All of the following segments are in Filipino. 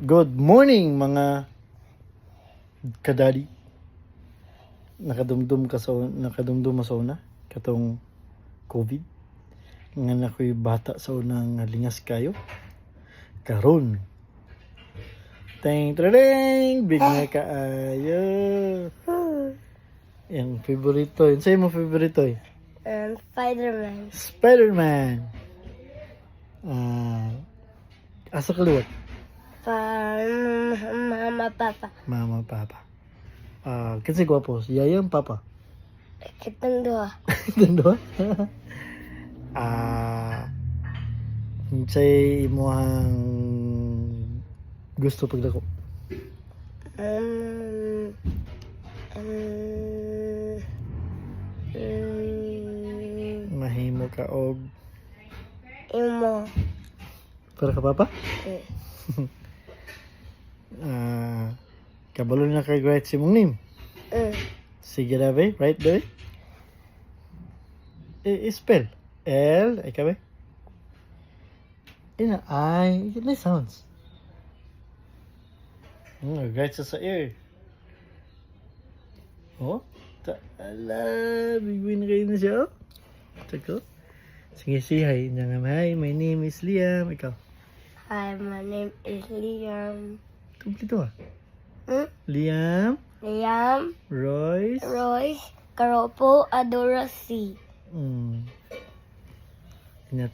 Good morning mga kadadi. Nakadumdum sa una katong COVID. Nga nakoy bata sa unang lingas kayo. Karon. Teng tring big na kaayo. Yung favorito. Yung sa'yo mo favorito eh? Spider-Man. Spider-Man. Asa kaliwat? Mama, Papa. Mama, Papa. Kasi gwapo. Yayang Papa. Kitang dua. Tando? Say mo ang gusto pagdako. Mahimo ka og Imo. para ka Papa? Kabalo na kay great si mong name. Sige na ba? Right there? Spell. L. Ay ka ba? Ina, I. Nice sounds. Great sa ear. Oh. Ala. Big win kayo na siya. Oh. Tsaka. Sige, say hi. Hi, my name is Liam. Ikaw. Hi, my name is Liam. Kumplito Liam. Liam. Royce. Royce. Karopo. Adora C.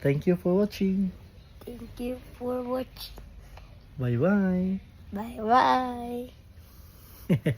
Thank you for watching. Thank you for watching. Bye-bye. Bye-bye.